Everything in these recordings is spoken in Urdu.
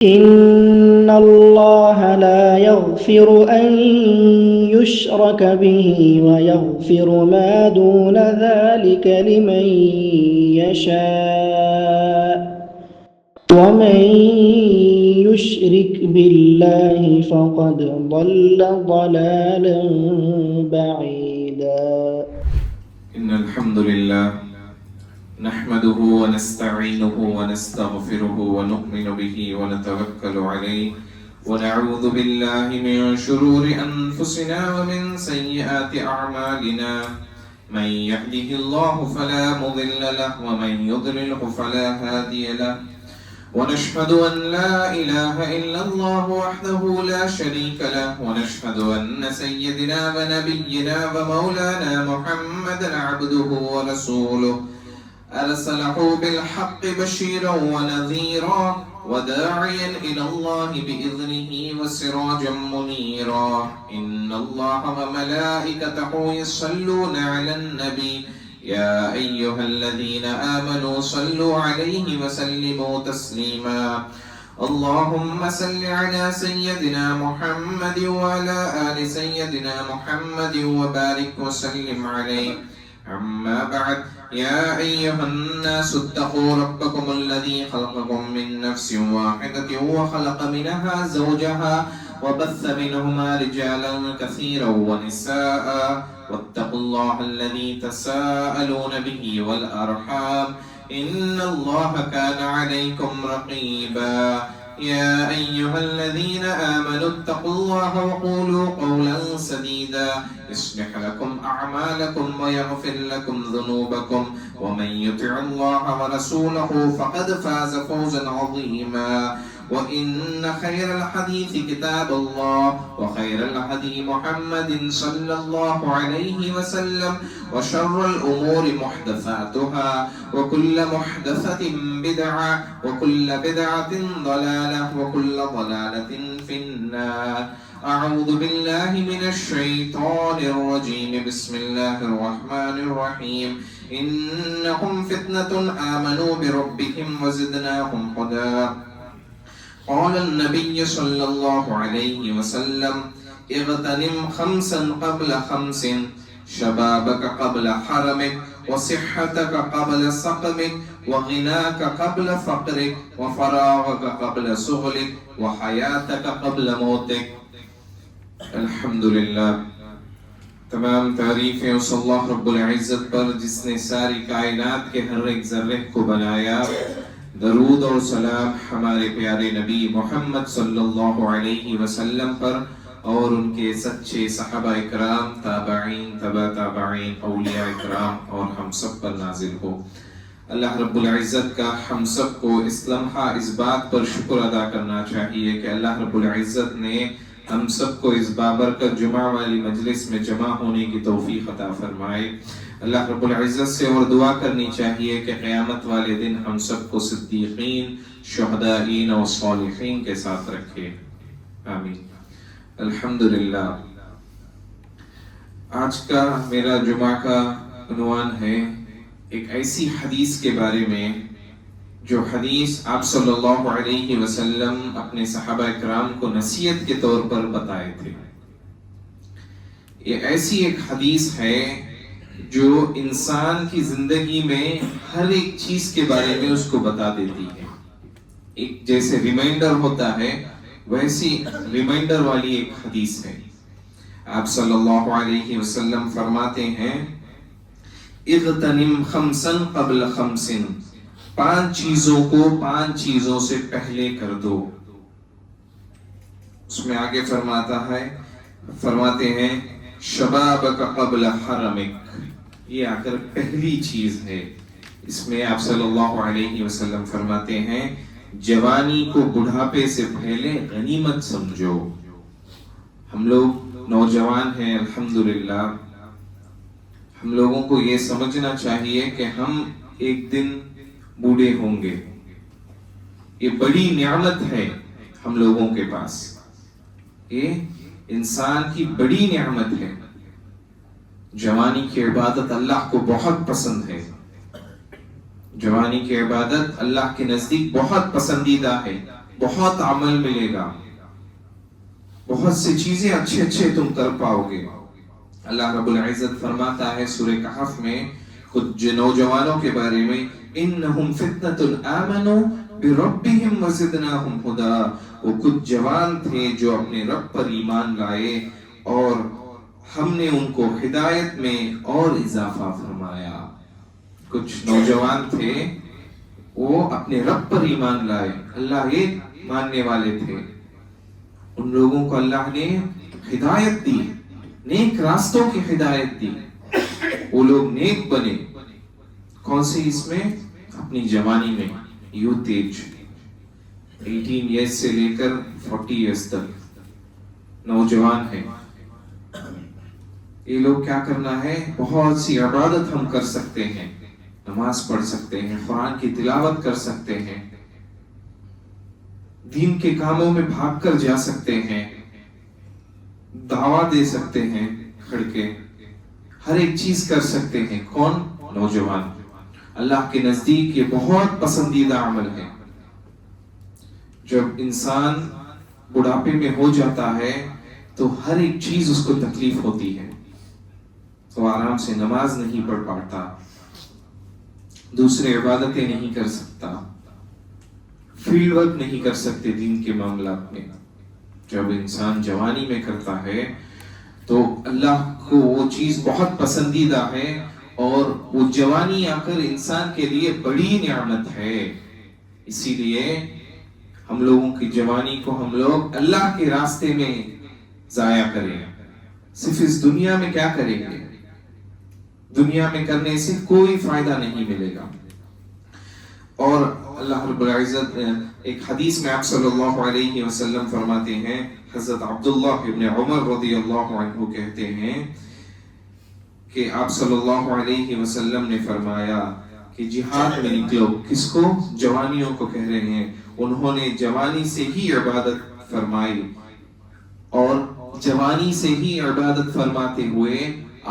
إن الله لا يغفر أن يشرك به ويغفر ما دون ذلك لمن يشاء ومن يشرك بالله فقد ضل ضلالا بعيدا. إن الحمد لله نحمده ونستعينه ونستغفره ونؤمن به ونتوكل عليه ونعوذ بالله من شرور أنفسنا ومن سيئات أعمالنا من يهده الله فلا مضل له ومن يضلله فلا هادي له ونشهد أن لا إله إلا الله وحده لا شريك له ونشهد أن سيدنا ونبينا ومولانا محمدا عبده ورسوله أرسله بالحق بشيرا ونذيرا وداعيا إلى الله بإذنه وسراجا منيرا إن الله وملائكته يصلون على النبي يا أيها الذين آمنوا صلوا عليه وسلموا تسليما اللهم صل على سيدنا محمد وعلى آل سيدنا محمد وبارك وسلم عليه أما بعد يا أيها الناس اتقوا ربكم الذي خلقكم من نفس واحدة وخلق منها زوجها وبث منهما رجالا كثيرا ونساء واتقوا الله الذي تساءلون به والأرحام إن الله كان عليكم رقيبا يا أيها الذين آمنوا اتقوا الله وقولوا قولا سديدا يصلح لكم أعمالكم ويغفر لكم ذنوبكم ومن يطع الله ورسوله فقد فاز فوزا عظيما وإن خير الحديث كتاب الله وخير الهدي محمد صلى الله عليه وسلم وشر الأمور محدثاتها وكل محدثة بدعة وكل بدعة ضلالة وكل ضلالة في النار أعوذ بالله من الشيطان الرجيم بسم الله الرحمن الرحيم إنهم فتنة آمنوا بربهم وزدناهم هدى قال النبي صلى الله عليه وسلم اغتنم خمسا قبل خمس شبابك قبل حرمك وصحتك قبل سقمك وغناك قبل فقرك وفراغك قبل شغلك وحياتك قبل موتك. الحمدللہ تمام تعریفیں اس اللہ رب العزت پر جس نے ساری کائنات کے ہر ایک ذرے کو بنایا. درود اور سلام ہمارے پیارے نبی محمد صلی اللہ علیہ وسلم پر اور ان کے سچے صحابہ اکرام، تابعین، تبع تابعین، اولیاء اکرام اور ہم سب پر نازل ہو. اللہ رب العزت کا ہم سب کو اس لمحہ اس بات پر شکر ادا کرنا چاہیے کہ اللہ رب العزت نے ہم سب کو اس بابرکت جمعہ والی مجلس میں جمع ہونے کی توفیق عطا فرمائے. اللہ رب العزت سے اور دعا کرنی چاہیے کہ قیامت والے دن ہم سب کو صدیقین، شہدائین اور صالحین کے ساتھ رکھے. آمین. الحمدللہ. آج کا میرا جمعہ کا عنوان ہے ایک ایسی حدیث کے بارے میں جو حدیث آپ صلی اللہ علیہ وسلم اپنے صحابہ اکرام کو نصیحت کے طور پر بتائے تھے. یہ ایسی ایک حدیث ہے جو انسان کی زندگی میں ہر ایک چیز کے بارے میں اس کو بتا دیتی ہے. ایک جیسے ریمائنڈر ہوتا ہے ویسی ریمائنڈر والی ایک حدیث ہے. آپ صلی اللہ علیہ وسلم فرماتے ہیں اغتنم خمسا قبل خمس، 5 چیزوں کو 5 چیزوں سے پہلے کر دو. اس میں آگے فرماتے ہیں شبابک قبل حرمک. یہ آ کر پہلی چیز ہے. اس میں آپ صلی اللہ علیہ وسلم فرماتے ہیں جوانی کو بڑھاپے سے پہلے غنیمت سمجھو. ہم لوگ نوجوان ہیں الحمدللہ. ہم لوگوں کو یہ سمجھنا چاہیے کہ ہم ایک دن بوڑھے ہوں گے. یہ بڑی نعمت ہے ہم لوگوں کے پاس. یہ انسان کی بڑی نعمت ہے. جوانی کی عبادت اللہ کو بہت پسند ہے. جوانی کی عبادت اللہ کے نزدیک بہت پسندیدہ ہے. بہت عمل ملے گا، بہت سی چیزیں اچھے اچھے تم کر پاؤ گے۔ اللہ رب العزت فرماتا ہے سورہ کہف میں کچھ نوجوانوں کے بارے میں، انہم فتنۃ آمنوا بربہم وزدناہم ہدی، وہ کچھ جوان تھے جو اپنے رب پر ایمان لائے اور ہم نے ان کو ہدایت میں اور اضافہ فرمایا۔ کچھ نوجوان تھے وہ اپنے رب پر ایمان لائے، اللہ ایک ماننے والے تھے، ان لوگوں کو اللہ نے ہدایت دی، نیک راستوں کی ہدایت دی، وہ لوگ نیک بنے۔ کون سی اس میں؟ اپنی جوانی میں، یوتھ ایج، 18 ایئرز سے لے کر 40 ایئرز تک نوجوان ہیں۔ یہ لوگ کیا کرنا ہے؟ بہت سی عبادت ہم کر سکتے ہیں، نماز پڑھ سکتے ہیں، قرآن کی تلاوت کر سکتے ہیں، دین کے کاموں میں بھاگ کر جا سکتے ہیں، دعویٰ دے سکتے ہیں کھڑ کے، ہر ایک چیز کر سکتے ہیں۔ کون؟ نوجوان۔ اللہ کے نزدیک یہ بہت پسندیدہ عمل ہے۔ جب انسان بڑھاپے میں ہو جاتا ہے تو ہر ایک چیز اس کو تکلیف ہوتی ہے، تو آرام سے نماز نہیں پڑھ پاتا، دوسرے عبادتیں نہیں کر سکتا، فیلڈ ورک نہیں کر سکتے دین کے معاملات میں۔ جب انسان جوانی میں کرتا ہے تو اللہ کو وہ چیز بہت پسندیدہ ہے، اور وہ جوانی آ کر انسان کے لیے بڑی نعمت ہے۔ اسی لیے ہم لوگوں کی جوانی کو ہم لوگ اللہ کے راستے میں ضائع کریں، صرف اس دنیا میں کیا کریں گے؟ دنیا میں کرنے سے کوئی فائدہ نہیں ملے گا۔ اور اللہ رب العزت ایک حدیث میں آپ صلی اللہ علیہ وسلم فرماتے ہیں، حضرت عبداللہ ابن عمر رضی اللہ عنہ کہتے ہیں کہ آپ صلی اللہ علیہ وسلم نے فرمایا کہ جہاد میں نکلو۔ کس کو؟ جوانیوں کو کہہ رہے ہیں۔ انہوں نے جوانی سے ہی عبادت فرمائی، اور جوانی سے ہی عبادت فرماتے ہوئے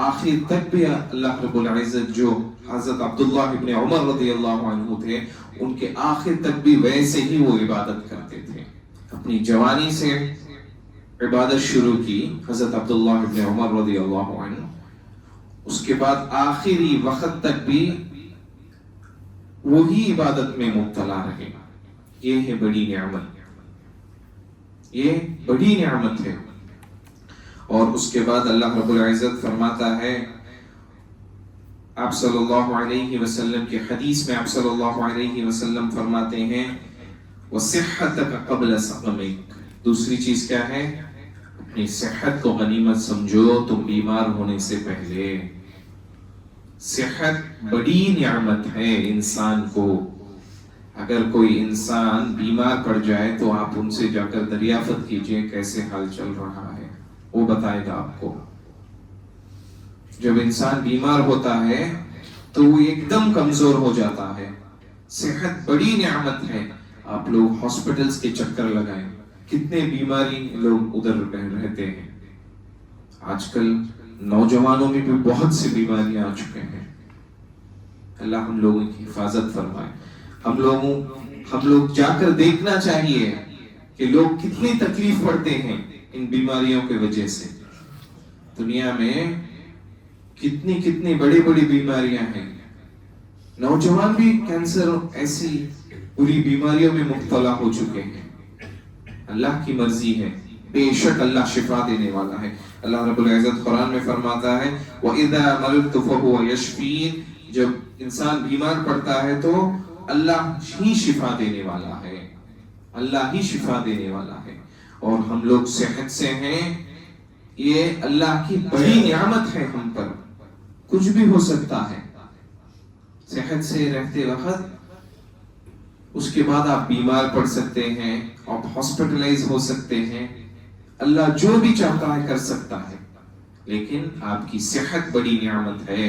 آخر تک بھی اللہ رب العزت جو حضرت عبداللہ ابن عمر رضی اللہ عنہ تھے، ان کے آخر تک بھی ویسے ہی وہ عبادت کرتے تھے۔ اپنی جوانی سے عبادت شروع کی حضرت عبداللہ ابن عمر رضی اللہ عنہ، اس کے بعد آخری وقت تک بھی وہی عبادت میں مبتلا رہے۔ یہ ہے بڑی نعمت، یہ بڑی نعمت ہے۔ اور اس کے بعد اللہ رب العزت فرماتا ہے، آپ صلی اللہ علیہ وسلم کی حدیث میں آپ صلی اللہ علیہ وسلم فرماتے ہیں، وَصِحَّتَكَ قَبْلَ سَقَمِكَ۔ دوسری چیز کیا ہے؟ اپنی صحت کو غنیمت سمجھو تم بیمار ہونے سے پہلے۔ صحت بڑی نعمت ہے انسان کو۔ اگر کوئی انسان بیمار پڑ جائے تو آپ ان سے جا کر دریافت کیجئے کیسے حال چل رہا ہے، وہ بتائے گا آپ کو۔ جب انسان بیمار ہوتا ہے تو وہ ایک دم کمزور ہو جاتا ہے۔ صحت بڑی نعمت ہے۔ آپ لوگ ہاسپٹلز کے چکر لگائیں، کتنے بیماری لوگ ادھر رہتے ہیں۔ آج کل نوجوانوں میں بھی بہت سی بیماریاں آ چکے ہیں۔ اللہ ہم لوگوں کی حفاظت فرمائے۔ ہم لوگ جا کر دیکھنا چاہیے کہ لوگ کتنی تکلیف پڑتے ہیں ان بیماریوں کی وجہ سے۔ دنیا میں کتنی بڑی بیماریاں ہیں۔ نوجوان بھی کینسر ایسی بری بیماریوں میں مبتلا ہو چکے ہیں۔ اللہ کی مرضی ہے، بے شک اللہ شفا دینے والا ہے۔ اللہ رب العزت قرآن میں فرماتا ہے، وَإِذَا مَرِضْتُ فَهُوَ يَشْفِينِ۔ جب انسان بیمار پڑتا ہے تو اللہ ہی شفا دینے والا ہے، اللہ ہی شفا دینے والا ہے۔ اور ہم لوگ صحت سے ہیں، یہ اللہ کی بڑی نعمت ہے ہم پر۔ کچھ بھی ہو سکتا ہے صحت سے رہتے وقت، اس کے بعد آپ بیمار پڑ سکتے ہیں، آپ ہاسپٹلائز ہو سکتے ہیں۔ اللہ جو بھی چاہتا ہے کر سکتا ہے، لیکن آپ کی صحت بڑی نعمت ہے،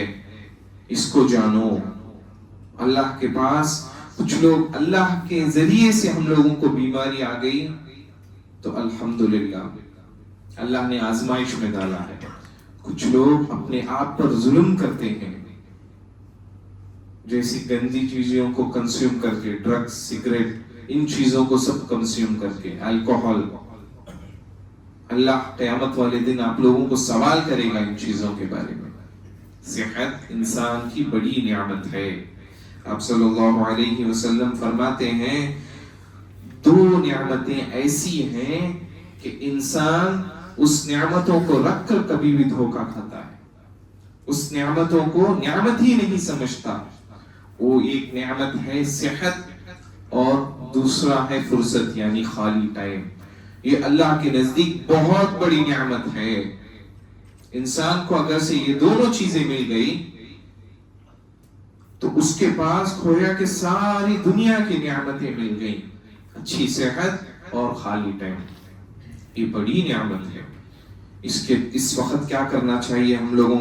اس کو جانو۔ اللہ کے پاس کچھ لوگ اللہ کے ذریعے سے ہم لوگوں کو بیماری آ گئی تو الحمدللہ اللہ نے آزمائش میں ڈالا ہے۔ کچھ لوگ اپنے آپ پر ظلم کرتے ہیں، جیسی گندی چیزوں کو کنزیوم کر کے، ڈرگز، سگریٹ، ان چیزوں کو سب کنزیوم کر کے. الکوہل، اللہ قیامت والے دن آپ لوگوں کو سوال کرے گا ان چیزوں کے بارے میں. صحت انسان کی بڑی نعمت ہے. آپ صلی اللہ علیہ وسلم فرماتے ہیں 2 نعمتیں ایسی ہیں کہ انسان اس نعمتوں کو رکھ کر کبھی بھی دھوکہ کھاتا ہے، اس نعمتوں کو نعمت ہی نہیں سمجھتا. وہ ایک نعمت ہے صحت اور دوسرا ہے فرصت یعنی خالی ٹائم. یہ اللہ کے نزدیک بہت بڑی نعمت ہے. انسان کو اگر سے یہ دونوں چیزیں مل گئی تو اس کے پاس کھویا کہ ساری دنیا کی نعمتیں مل گئیں، اچھی صحت اور خالی ٹائم. یہ بڑی نعمت ہے. اس وقت کیا کرنا چاہیے ہم لوگوں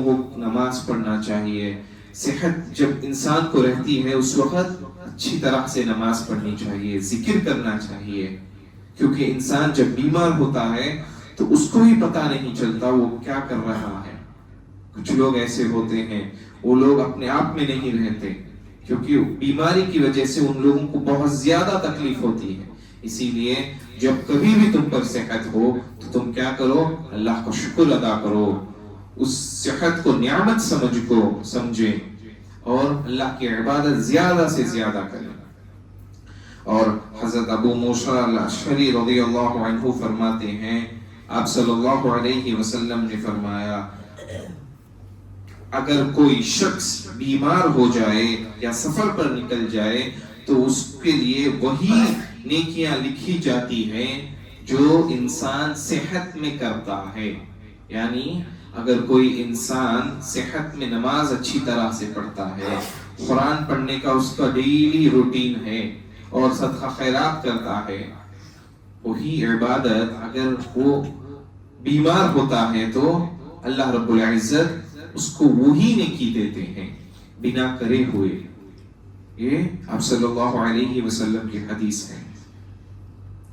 کو نماز پڑھنا چاہیے. صحت جب انسان کو رہتی ہے اس وقت اچھی طرح سے نماز پڑھنی چاہیے، ذکر کرنا چاہیے، کیونکہ انسان جب بیمار ہوتا ہے تو اس کو ہی پتہ نہیں چلتا وہ کیا کر رہا ہے. کچھ لوگ ایسے ہوتے ہیں وہ لوگ اپنے آپ میں نہیں رہتے کیونکہ بیماری کی وجہ سے ان لوگوں کو بہت زیادہ تکلیف ہوتی ہے. اسی لیے جب کبھی بھی تم پر صحت ہو تو تم کیا کرو؟ اللہ کا شکر ادا کرو، اس صحت کو نعمت سمجھے اور اللہ کی عبادت زیادہ سے زیادہ کریں. اور حضرت ابو موسیٰ الاشعری رضی اللہ عنہ فرماتے ہیں آپ صلی اللہ علیہ وسلم نے فرمایا اگر کوئی شخص بیمار ہو جائے یا سفر پر نکل جائے تو اس کے لیے وہی نیکیاں لکھی جاتی ہیں جو انسان صحت میں کرتا ہے. یعنی اگر کوئی انسان صحت میں نماز اچھی طرح سے پڑھتا ہے، قرآن پڑھنے کا اس کا ڈیلی روٹین ہے اور صدقہ خیرات کرتا ہے، وہی عبادت اگر وہ بیمار ہوتا ہے تو اللہ رب العزت اس کو وہی نیکی دیتے ہیں بنا کرے ہوئے. یہ آپ صلی اللہ علیہ وسلم کی حدیث ہے.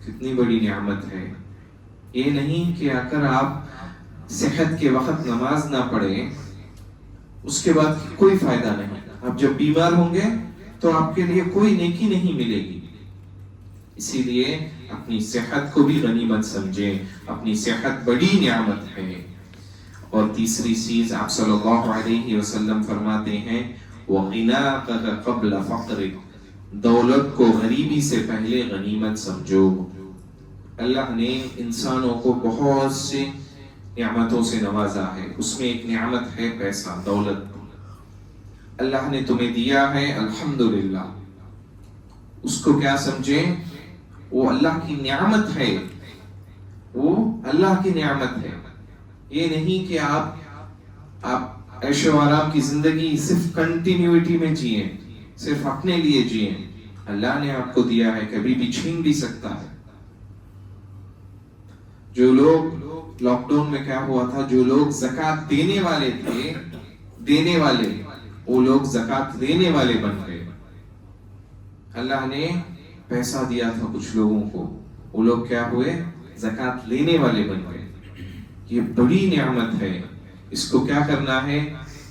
کتنی بڑی نعمت ہے. یہ نہیں کہ اگر آپ صحت کے وقت نماز نہ پڑھیں اس کے بعد کوئی فائدہ نہیں. آپ جب بیمار ہوں گے تو آپ کے لیے کوئی نیکی نہیں ملے گی. اسی لیے اپنی صحت کو بھی غنیمت سمجھیں. اپنی صحت بڑی نعمت ہے. اور تیسری چیز آپ صلی اللہ علیہ وسلم فرماتے ہیں وَغِنَاقَكَ قَبْلَ فَقْرِكَ، دولت کو غریبی سے پہلے غنیمت سمجھو. اللہ نے انسانوں کو بہت سے نعمتوں سے نوازا ہے. اس میں ایک نعمت ہے پیسہ، دولت. اللہ نے تمہیں دیا ہے الحمدللہ، اس کو کیا سمجھیں؟ وہ اللہ کی نعمت ہے. وہ اللہ کی نعمت ہے. یہ نہیں کہ آپ عیش و آرام کی زندگی صرف کنٹینیوٹی میں جئیں، صرف اپنے لیے جئیں. اللہ نے آپ کو دیا ہے، کبھی بھی چھین بھی سکتا ہے. جو لوگ لاک ڈاؤن میں کیا ہوا تھا، جو لوگ زکوٰۃ دینے والے تھے، وہ لوگ زکوٰۃ دینے والے بن گئے. اللہ نے پیسہ دیا تھا کچھ لوگوں کو، وہ لوگ کیا ہوئے؟ زکوٰۃ لینے والے بن گئے. یہ بڑی نعمت ہے. اس کو کیا کرنا ہے؟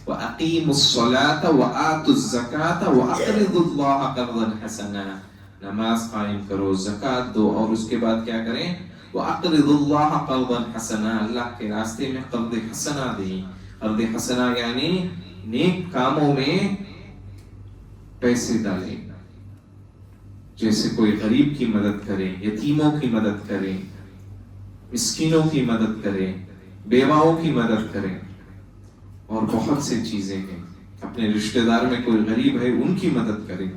وَأَقِيمُوا الصَّلَاةَ وَآتُوا الزَّكَاةَ وَأَقْرِضُوا اللَّهَ قَرْضًا حَسَنًا. نماز قائم کرو، زکوٰۃ دو، اور اس کے بعد کیا کریں؟ وَأَقْرِضُوا اللَّهَ قَرْضًا حَسَنًا، اللہ کے راستے میں قرض حسنہ دیں. قرض حسنہ یعنی نیک کاموں میں پیسے ڈالیں. جیسے کوئی غریب کی مدد کریں، یتیموں کی مدد کریں، مسکینوں کی مدد کریں، بیواؤں کی مدد کریں، اور بہت سے چیزیں ہیں. اپنے رشتہ دار میں کوئی غریب ہے ان کی مدد کریں.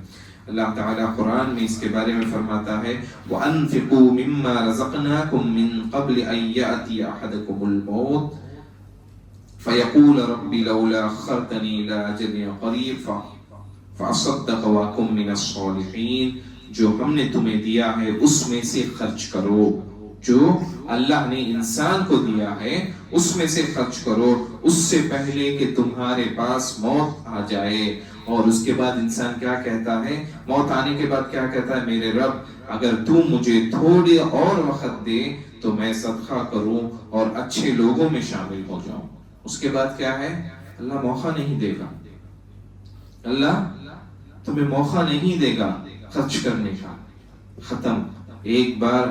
اللہ تعالیٰ قرآن میں اس کے بارے میں فرماتا ہے وَأَنفِقُوا مِمَّا رَزَقْنَاكُم مِّن قَبْلِ أَن يَأْتِيَ أَحَدَكُمُ الْمَوْتُ فَيَقُولَ رَبِّ لَوْلَا أَخَّرْتَنِي إِلَىٰ أَجَلٍ قَرِيبٍ فَأَصَدَّقَ وَأَكُن مِّنَ الصَّالِحِينَ. جو ہم نے تمہیں دیا ہے اس میں سے خرچ کرو. جو اللہ نے انسان کو دیا ہے اس میں سے خرچ کرو، اس سے پہلے کہ تمہارے پاس موت آ جائے. اور اس کے بعد انسان کیا کہتا ہے؟ موت آنے کے بعد کیا کہتا ہے؟ میرے رب اگر تو مجھے تھوڑے اور وقت دے تو میں صدقہ کروں اور اچھے لوگوں میں شامل ہو جاؤں. اس کے بعد کیا ہے؟ اللہ موقع نہیں دے گا. اللہ تمہیں موقع نہیں دے گا. خرچ کرنے کا، ختم. ایک بار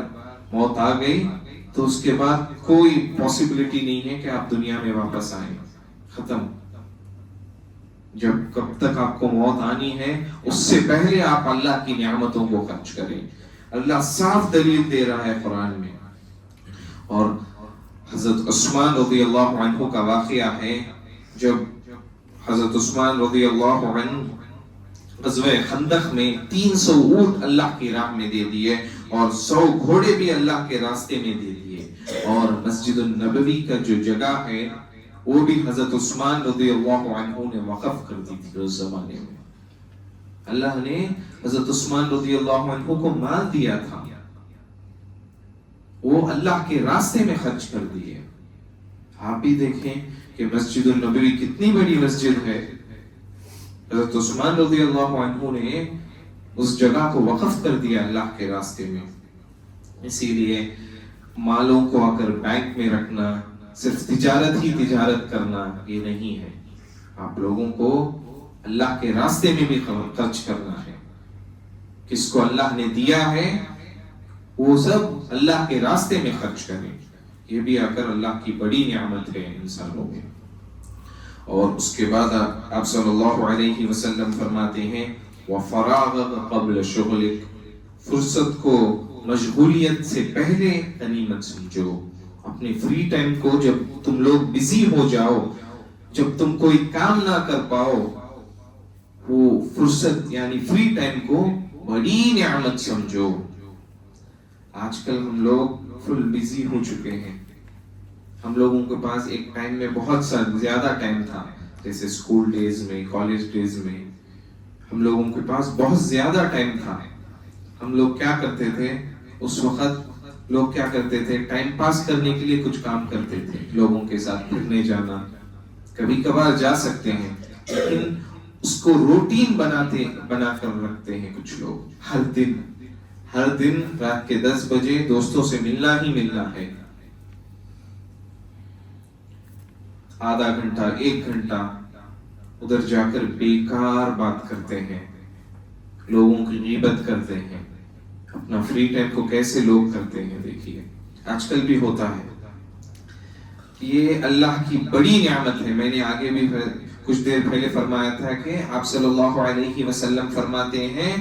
موت آ گئی تو اس کے بعد کوئی پاسبلٹی نہیں ہے کہ آپ دنیا میں واپس آئیں. ختم. کب تک آپ کو موت آنی ہے اس سے پہلے آپ اللہ کی نعمتوں کو خرچ کریں. اللہ صاف دلیل دے رہا ہے قرآن میں. اور حضرت عثمان رضی اللہ عنہ کا واقعہ ہے، جب حضرت عثمان رضی اللہ عنہ غزوہ خندق میں 300 اونٹ اللہ کی راہ میں دے دیے اور 100 گھوڑے بھی اللہ کے راستے میں دے دیے. اور مسجد النبوی کا جو جگہ ہے وہ بھی حضرت عثمان رضی اللہ عنہ نے وقف کر دی تھی. اس زمانے میں اللہ نے حضرت عثمان رضی اللہ عنہ کو مال دیا تھا، وہ اللہ کے راستے میں خرچ کر دیے. آپ بھی دیکھیں کہ مسجد النبوی کتنی بڑی مسجد ہے، حضرت عثمان رضی اللہ عنہ نے اس جگہ کو وقف کر دیا اللہ کے راستے میں. اسی لیے مالوں کو آ کر بینک میں رکھنا، صرف تجارت ہی تجارت کرنا یہ نہیں ہے. آپ لوگوں کو اللہ کے راستے میں بھی خرچ کرنا ہے. کس کو اللہ نے دیا ہے وہ سب اللہ کے راستے میں خرچ کریں. یہ بھی آ کر اللہ کی بڑی نعمت ہے انسانوں میں. اور اس کے بعد آپ صلی اللہ علیہ وسلم فرماتے ہیں وَفَرَاغَكَ قَبْلَ شُغْلِكَ، فرصت کو مشغولیت سے پہلے غنیمت سمجھو. اپنے فری ٹائم کو جب تم لوگ بزی ہو جاؤ، جب تم کوئی کام نہ کر پاؤ، وہ فرصت یعنی فری ٹائم کو بڑی نعمت سمجھو. آج کل ہم لوگ فل بزی ہو چکے ہیں. ہم لوگوں کے پاس ایک ٹائم میں بہت زیادہ ٹائم تھا، جیسے اسکول ڈیز میں، کالج ڈیز میں ہم لوگوں کے پاس بہت زیادہ ٹائم تھا. ہم لوگ کیا کرتے تھے اس وقت؟ لوگ کیا کرتے تھے؟ ٹائم پاس کرنے کے لیے کچھ کام کرتے تھے. لوگوں کے ساتھ پھرنے جانا، کبھی کبھار جا سکتے ہیں، لیکن اس کو روٹین بنا کر رکھتے ہیں کچھ لوگ. ہر دن رات کے 10 بجے دوستوں سے ملنا ہی ملنا ہے. آدھا گھنٹہ 1 گھنٹہ ادھر جا کر بیکار بات کرتے ہیں، لوگوں کی غیبت کرتے ہیں. اپنا فری ٹائم کو کیسے لوگ کرتے ہیں دیکھیے. آج کل بھی ہوتا ہے. یہ اللہ کی بڑی نعمت ہے. میں نے آگے بھی کچھ دیر پہلے فرمایا تھا کہ آپ صلی اللہ علیہ وسلم فرماتے ہیں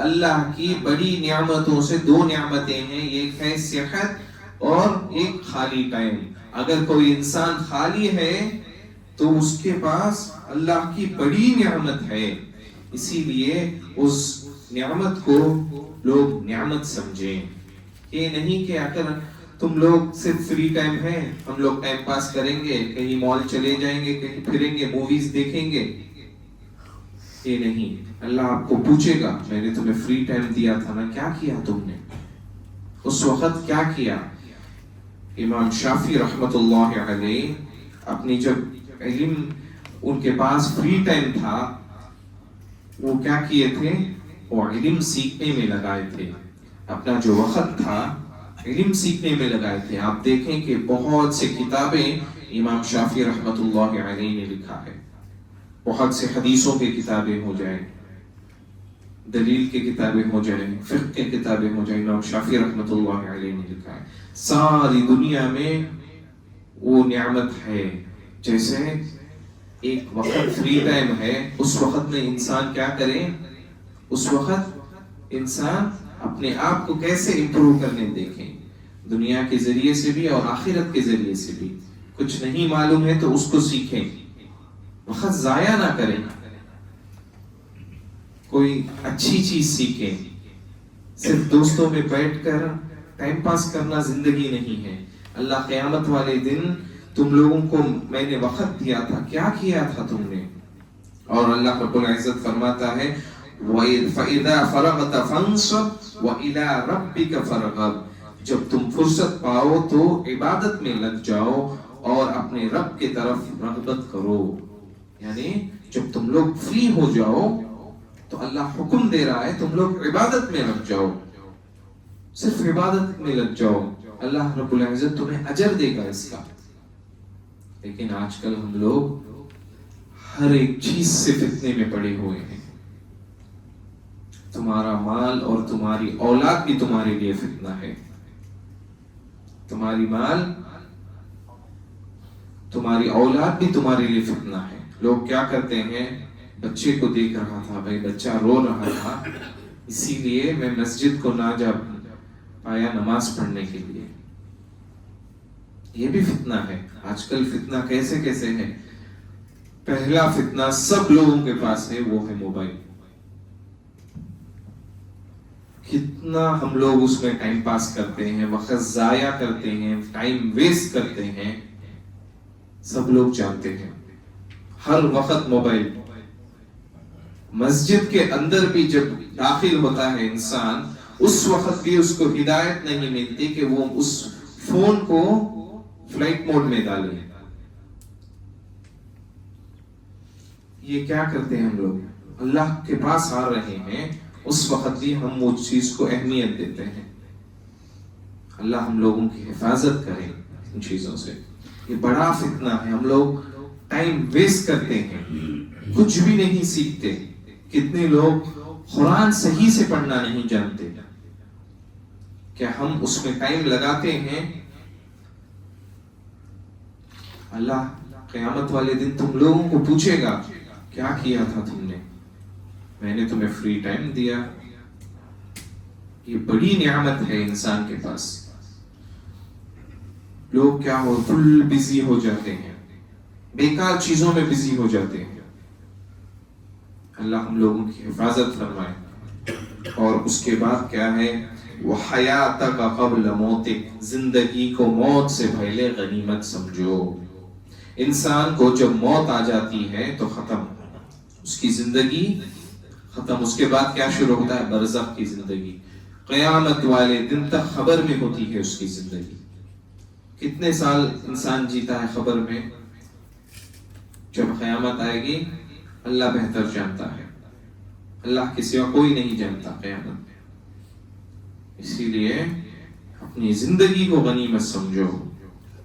اللہ کی بڑی نعمتوں سے 2 نعمتیں ہیں، ایک ہے صحت اور ایک خالی ٹائم. اگر کوئی انسان خالی ہے تو اس کے پاس اللہ کی بڑی نعمت ہے. اسی لیے اس نعمت کو لوگ نعمت سمجھیں. یہ نہیں کہ اگر تم لوگ صرف فری ٹائم ہے ہم لوگ ٹائم پاس کریں گے، کہیں مال چلے جائیں گے، کہیں پھریں گے، موویز دیکھیں گے. یہ نہیں. اللہ آپ کو پوچھے گا میں نے تمہیں فری ٹائم دیا تھا نا، کیا کیا تم نے اس وقت؟ کیا کیا؟ امام شافعی رحمت اللہ علیہ اپنی جب علم ان کے پاس فری ٹائم تھا وہ کیا کیے تھے؟ وہ علم سیکھنے میں لگائے تھے. اپنا جو وقت تھا علم سیکھنے میں لگائے تھے. آپ دیکھیں کہ بہت سے کتابیں امام شافعی رحمت اللہ علیہ نے لکھا ہے. بہت سے حدیثوں کی کتابیں ہو جائیں، دلیل کی کتابیں ہو جائیں، فقہ کی کتابیں ہو جائیں، امام شافعی رحمت اللہ علیہ نے لکھا ہے. ساری دنیا میں وہ نعمت ہے. جیسے ایک وقت فری ٹائم ہے، اس وقت میں انسان کیا کرے؟ اس وقت انسان اپنے آپ کو کیسے امپروو کرنے دیکھیں، دنیا کے ذریعے سے بھی اور آخرت کے ذریعے سے بھی. کچھ نہیں معلوم ہے تو اس کو سیکھیں، وقت ضائع نہ کریں. کوئی اچھی چیز سیکھیں. صرف دوستوں میں بیٹھ کر ٹائم پاس کرنا زندگی نہیں ہے. اللہ قیامت والے دن تم لوگوں کو میں نے وقت دیا تھا، کیا کیا تھا تم نے؟ اور اللہ رب العزت فرماتا ہے فَإِذَا فَرَغْتَ فَانْصَبْ وَإِلَىٰ رَبِّكَ فَارْغَب، جب تم فرصت پاؤ تو عبادت میں لگ جاؤ اور اپنے رب کی طرف رغبت کرو. یعنی جب تم لوگ فری ہو جاؤ تو اللہ حکم دے رہا ہے تم لوگ عبادت میں لگ جاؤ، صرف عبادت میں لگ جاؤ، اللہ رب العزت تمہیں اجر دے گا اس کا. لیکن آج کل ہم لوگ ہر ایک چیز سے فتنے میں پڑے ہوئے ہیں. تمہارا مال اور تمہاری اولاد بھی تمہارے لیے فتنہ ہے. تمہاری مال، تمہاری اولاد بھی تمہارے لیے فتنہ ہے. لوگ کیا کرتے ہیں، بچے کو دیکھ رہا تھا، بھائی بچہ رو رہا تھا، اسی لیے میں مسجد کو نہ جا پایا نماز پڑھنے کے لیے. یہ بھی فتنہ ہے. آج کل فتنہ کیسے کیسے ہے. پہلا فتنہ سب لوگوں کے پاس ہے، وہ ہے موبائل. کتنا ہم لوگ اس میں ٹائم پاس کرتے ہیں، وقت ضائع کرتے ہیں، ٹائم ویسٹ کرتے ہیں، سب لوگ جانتے ہیں. ہر وقت موبائل. مسجد کے اندر بھی جب داخل ہوتا ہے انسان، اس وقت بھی اس کو ہدایت نہیں ملتی کہ وہ اس فون کو فلائٹ موڈ میں ڈالے. یہ کیا کرتے ہیں ہم لوگ؟ اللہ کے پاس آ رہے ہیں، اس وقت بھی ہم اس چیز کو اہمیت دیتے ہیں. اللہ ہم لوگوں کی حفاظت کرے ان چیزوں سے. یہ بڑا فتنہ ہے. ہم لوگ ٹائم ویسٹ کرتے ہیں، کچھ بھی نہیں سیکھتے. کتنے لوگ قرآن صحیح سے پڑھنا نہیں جانتے. کیا ہم اس میں ٹائم لگاتے ہیں؟ اللہ قیامت والے دن تم لوگوں کو پوچھے گا، کیا کیا تھا تم نے؟ میں نے تمہیں فری ٹائم دیا. یہ بڑی نعمت ہے انسان کے پاس. لوگ کیا ہو، فل بزی ہو جاتے ہیں، بیکار چیزوں میں بزی ہو جاتے ہیں. اللہ ہم لوگوں کی حفاظت فرمائے. اور اس کے بعد کیا ہے، وَحَيَاتَكَ قَبْلَ مَوْتِكَ، زندگی کو موت سے پہلے غنیمت سمجھو. انسان کو جب موت آ جاتی ہے تو ختم، اس کی زندگی ختم. اس کے بعد کیا شروع ہوتا ہے؟ برزخ کی زندگی. قیامت والے دن تک خبر میں ہوتی ہے اس کی زندگی. کتنے سال انسان جیتا ہے خبر میں؟ جب قیامت آئے گی اللہ بہتر جانتا ہے. اللہ کے سوا کوئی نہیں جانتا قیامت میں. اسی لیے اپنی زندگی کو غنیمت سمجھو.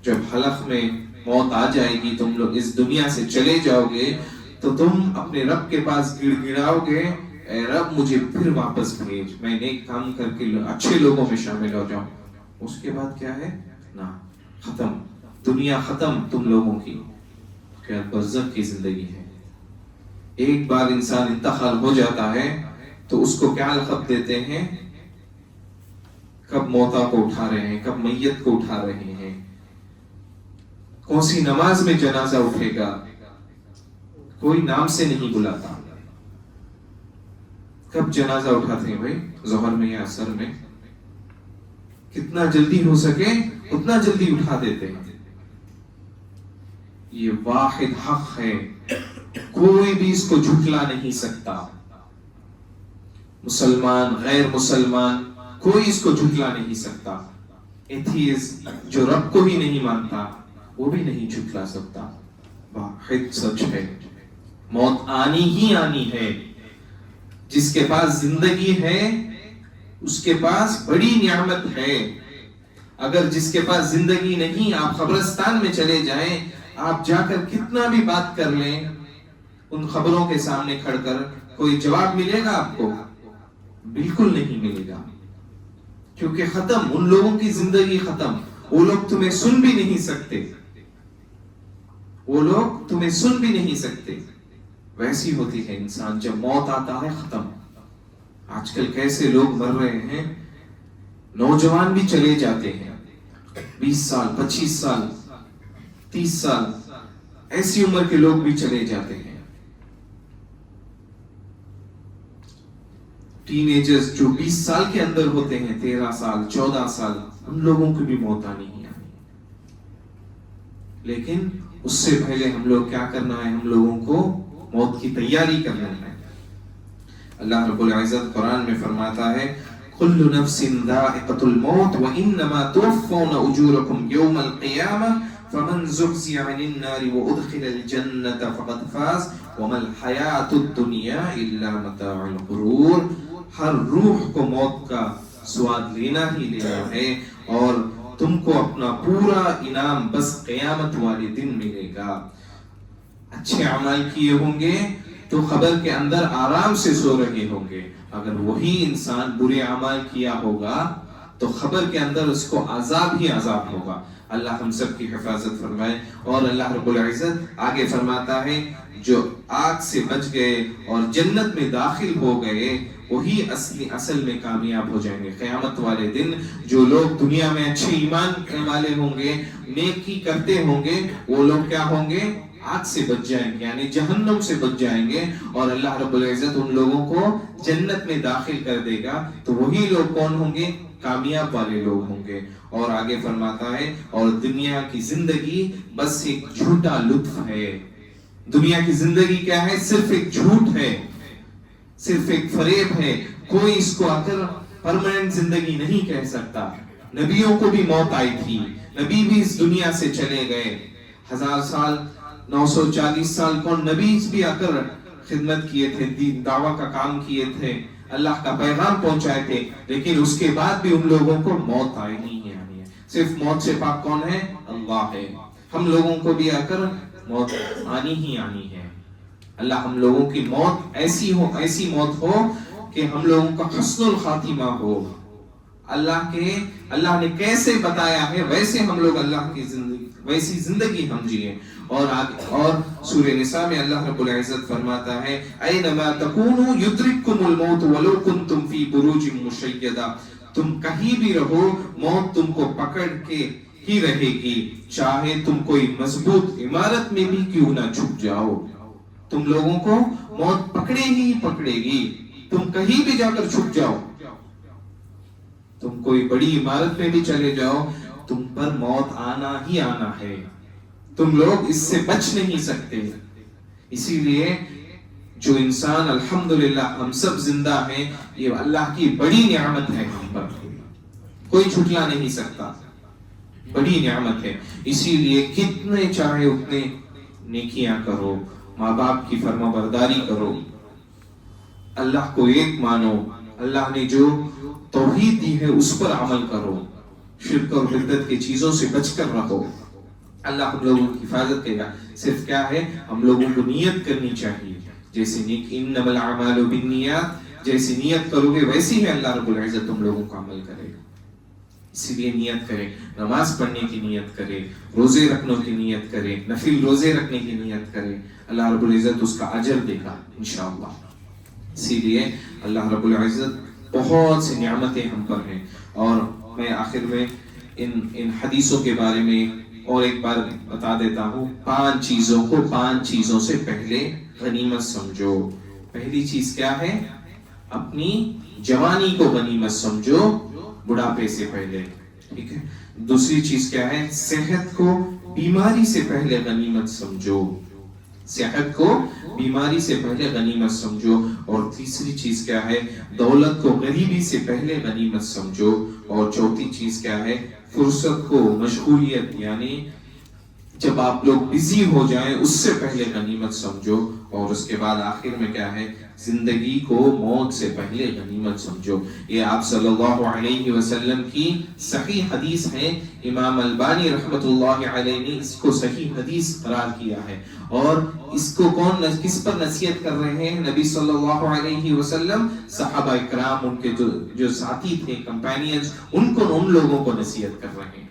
جب حلق میں موت آ جائے گی، تم لوگ اس دنیا سے چلے جاؤ گے، تو تم اپنے رب کے پاس گڑ گڑاؤ گے، اے رب مجھے پھر واپس بھیج، میں نیک کام کر کے اچھے لوگوں میں شامل ہو جاؤں. اس کے بعد کیا ہے؟ نا ختم، دنیا ختم تم لوگوں کی. کیا برزخ کی زندگی ہے. ایک بار انسان انتقال ہو جاتا ہے تو اس کو کیا لقب دیتے ہیں؟ کب موتا کو اٹھا رہے ہیں، کب میت کو اٹھا رہے ہیں، کون سی نماز میں جنازہ اٹھے گا، کوئی نام سے نہیں بلاتا. کب جنازہ اٹھاتے ہیں بھائی؟ ظہر میں یا عصر میں. کتنا جلدی ہو سکے اتنا جلدی اٹھا دیتے ہیں. یہ واحد حق ہے، کوئی بھی اس کو جھٹلا نہیں سکتا. مسلمان، غیر مسلمان، کوئی اس کو جھٹلا نہیں سکتا. ایتھیسٹ جو رب کو ہی نہیں مانتا وہ بھی نہیں جھٹلا سکتا. واحد سچ ہے، موت آنی ہی آنی ہے. جس کے پاس زندگی ہے اس کے پاس بڑی نعمت ہے. اگر جس کے پاس زندگی نہیں، آپ قبرستان میں چلے جائیں، آپ جا کر کتنا بھی بات کر لیں ان خبروں کے سامنے کھڑ کر، کوئی جواب ملے گا آپ کو؟ بالکل نہیں ملے گا. کیونکہ ختم، ان لوگوں کی زندگی ختم. وہ لوگ تمہیں سن بھی نہیں سکتے، وہ لوگ تمہیں سن بھی نہیں سکتے. ویسی ہوتی ہے انسان جب موت آتا ہے، ختم. آج کل کیسے لوگ مر رہے ہیں. نوجوان بھی چلے جاتے ہیں، 20 سال 25 سال 30 سال ایسی عمر کے لوگ بھی چلے جاتے ہیں. ٹین ایجرز جو 20 سال کے اندر ہوتے ہیں، 13 سال 14 سال، ان لوگوں کو بھی موت آنی ہی آنی. لیکن اس سے پہلے ہم لوگ کیا کرنا ہے؟ ہم لوگوں کو موت کی تیاری کرنا ہے. اللہ رب العزت قرآن میں فرماتا ہے، کل نفس ذائقۃ الموت وانما توفون اجورکم یوم القیامہ فمن زحزح عن النار وادخل الجنة فقد فاز وما الحیاۃ الدنیا الا متاع الغرور. ہر روح کو موت کا سواد لینا ہی لینا ہے، اور تم کو اپنا پورا انعام بس قیامت والے دن ملے گا. اچھے اعمال کیے ہوں گے تو قبر کے اندر آرام سے سو رہے ہوں گے. اگر وہی انسان برے اعمال کیا ہوگا تو قبر کے اندر اس کو عذاب ہی عذاب ہوگا. اللہ ہم سب کی حفاظت فرمائے. اور اللہ رب العزت آگے فرماتا ہے جو آگ سے بچ گئے اور جنت میں داخل ہو گئے وہی اصل میں کامیاب ہو جائیں گے. قیامت والے دن جو لوگ دنیا میں اچھے ایمان والے ہوں گے, نیکی کرتے ہوں گے, وہ لوگ کیا ہوں گے؟ آگ سے بچ جائیں گے, یعنی جہنم سے بچ جائیں گے, اور اللہ رب العزت ان لوگوں کو جنت میں داخل کر دے گا. تو وہی لوگ کون ہوں گے؟ کامیاب والے لوگ ہوں گے. اور آگے فرماتا ہے اور دنیا کی زندگی بس ایک جھوٹا لطف ہے. دنیا کی زندگی کیا ہے؟ صرف ایک جھوٹ ہے, صرف ایک فریب ہے. کوئی اس کو آ کر پرماننٹ زندگی نہیں کہہ سکتا. نبیوں کو بھی موت آئی تھی, نبی بھی اس دنیا سے چلے گئے. 1000 سال 940 سال کون نبی بھی آ کر خدمت کیے تھے, دعویٰ کا کام کیے تھے, اللہ کا پیغام پہنچائے تھے, لیکن اس کے بعد بھی ان لوگوں کو موت آنی ہی آنی ہے. صرف موت سے پاک کون ہے؟ اللہ ہے. ہم لوگوں کو بھی آ کر موت آنی ہی آنی ہے. اللہ ہم لوگوں کی موت ایسی موت ہو کہ ہم لوگوں کا حسن الخاتمہ ہو. اللہ نے کیسے بتایا ہے ویسے ہم لوگ اللہ کی زندگی ویسی زندگی ہم جیے. اور سورہ نساء میں اللہ رب العزت فرماتا ہے اینما تکونوا یدرککم الموت ولو کنتم فی بروج مشیدہ. تم کہیں بھی رہو موت تم کو پکڑ کے ہی رہے گی, چاہے تم کوئی مضبوط عمارت میں بھی کیوں نہ چھپ جاؤ. تم لوگوں کو موت پکڑے گی, تم کہیں بھی جا کر چھپ جاؤ, تم کوئی بڑی عمارت میں بھی چلے جاؤ, تم پر موت آنا ہی آنا ہے. تم لوگ اس سے بچ نہیں سکتے. اسی لیے جو انسان الحمدللہ ہم سب زندہ ہیں, یہ اللہ کی بڑی نعمت ہے ہم پر, کوئی جھٹلا نہیں سکتا, بڑی نعمت ہے. اسی لیے کتنے چاہے اتنے نیکیاں کرو, ماں باپ کی فرما برداری کرو, اللہ کو ایک مانو, اللہ نے جو توحید دی ہے اس پر عمل کرو, شرک اور بدعت کی چیزوں سے بچ کر رہو. اللہ ہم لوگوں کی حفاظت کرے گا. صرف کیا ہے, ہم لوگوں کو نیت کرنی چاہیے. جیسے انما الاعمال بالنیات, جیسی نیت کرو گے ویسی ہے اللہ رب العزت تم لوگوں کا عمل کرے گا. اسی لیے نیت کرے, نماز پڑھنے کی نیت کرے, روزے رکھنے کی نیت کرے, نفل روزے رکھنے کی نیت کرے, اللہ رب العزت اس کا اجر دے گا انشاءاللہ. اسی لیے اللہ رب العزت بہت سی نعمتیں ہم پر ہیں. اور میں آخر میں ان حدیثوں کے بارے میں اور ایک بار بتا دیتا ہوں. 5 چیزوں سے پہلے غنیمت سمجھو. پہلی چیز کیا ہے؟ اپنی جوانی کو غنیمت سمجھو بڑھاپے سے پہلے, ٹھیک ہے. دوسری چیز کیا ہے؟ صحت کو بیماری سے پہلے غنیمت سمجھو, صحت کو بیماری سے پہلے غنیمت سمجھو. اور تیسری چیز کیا ہے؟ دولت کو غریبی سے پہلے غنیمت سمجھو. اور چوتھی چیز کیا ہے؟ فرصت کو مشغولیت, یعنی جب آپ لوگ بزی ہو جائیں اس سے پہلے غنیمت سمجھو. اور اس کے بعد آخر میں کیا ہے؟ زندگی کو موت سے پہلے غنیمت سمجھو. یہ آپ صلی اللہ علیہ وسلم کی صحیح حدیث ہے. امام البانی رحمت اللہ علیہ نے اس کو صحیح حدیث قرار کیا ہے. اور اس کو کس پر نصیحت کر رہے ہیں؟ نبی صلی اللہ علیہ وسلم, صحابہ اکرام, ان کے جو ساتھی تھے, کمپینینز, ان لوگوں کو نصیحت کر رہے ہیں.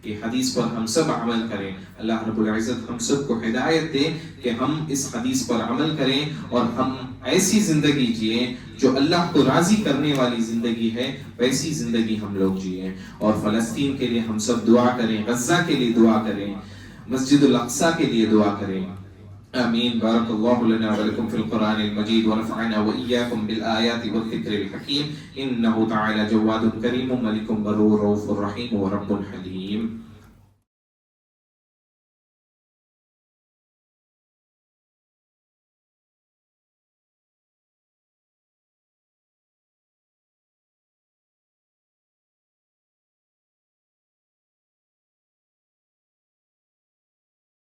یہ حدیث پر ہم سب عمل کریں. اللہ رب العزت ہم سب کو ہدایت دے کہ ہم اس حدیث پر عمل کریں اور ہم ایسی زندگی جئیں جو اللہ کو راضی کرنے والی زندگی ہے, ویسی زندگی ہم لوگ جئیں. اور فلسطین کے لیے ہم سب دعا کریں, غزہ کے لیے دعا کریں, مسجد الاقصی کے لیے دعا کریں. آمین. بارک اللہ لنا ولکم فی القرآن المجید ونفعنا وإیاکم بالآیات والذکر الحکیم. انہ تعالی جواد کریم ملک برور رؤوف رحیم ورب حلیم.